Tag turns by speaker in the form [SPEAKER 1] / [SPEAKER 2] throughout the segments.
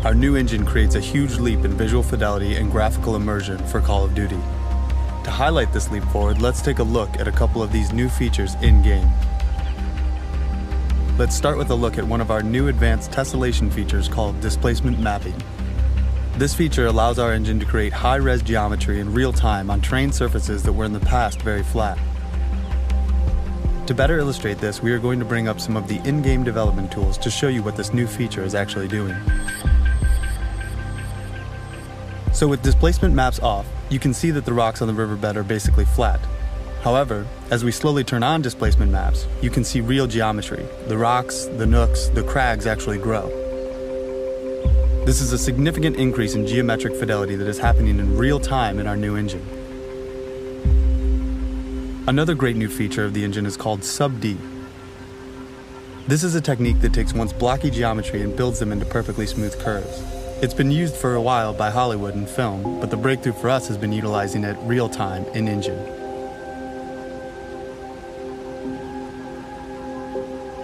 [SPEAKER 1] Our new engine creates a huge leap in visual fidelity and graphical immersion for Call of Duty. To highlight this leap forward, let's take a look at a couple of these new features in-game. Let's start with a look at one of our new advanced tessellation features called displacement mapping. This feature allows our engine to create high-res geometry in real time on terrain surfaces that were in the past very flat. To better illustrate this, we are going to bring up some of the in-game development tools to show you what this new feature is actually doing. So with displacement maps off, you can see that the rocks on the riverbed are basically flat. However, as we slowly turn on displacement maps, you can see real geometry. The rocks, the nooks, the crags actually grow. This is a significant increase in geometric fidelity that is happening in real time in our new engine. Another great new feature of the engine is called sub-D. This is a technique that takes one's blocky geometry and builds them into perfectly smooth curves. It's been used for a while by Hollywood and film, but the breakthrough for us has been utilizing it real time in engine.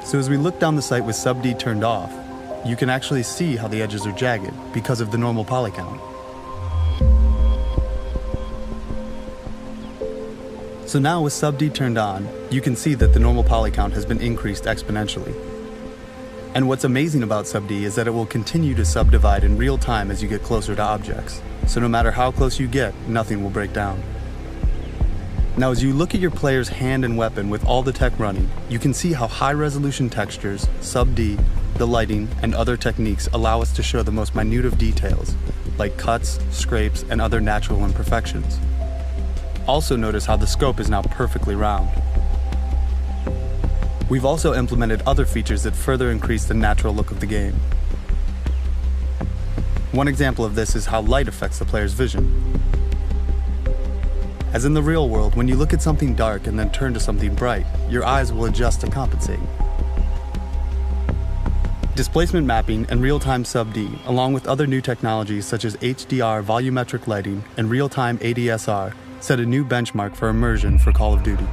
[SPEAKER 1] So as we look down the sight with sub-D turned off, you can actually see how the edges are jagged because of the normal poly count. So now with sub-D turned on, you can see that the normal poly count has been increased exponentially. And what's amazing about sub-D is that it will continue to subdivide in real time as you get closer to objects. So no matter how close you get, nothing will break down. Now as you look at your player's hand and weapon with all the tech running, you can see how high-resolution textures, sub-D, the lighting, and other techniques allow us to show the most minute of details, like cuts, scrapes, and other natural imperfections. Also notice how the scope is now perfectly round. We've also implemented other features that further increase the natural look of the game. One example of this is how light affects the player's vision. As in the real world, when you look at something dark and then turn to something bright, your eyes will adjust to compensate. Displacement mapping and real-time sub-D, along with other new technologies such as HDR volumetric lighting and real-time ADSR, set a new benchmark for immersion for Call of Duty.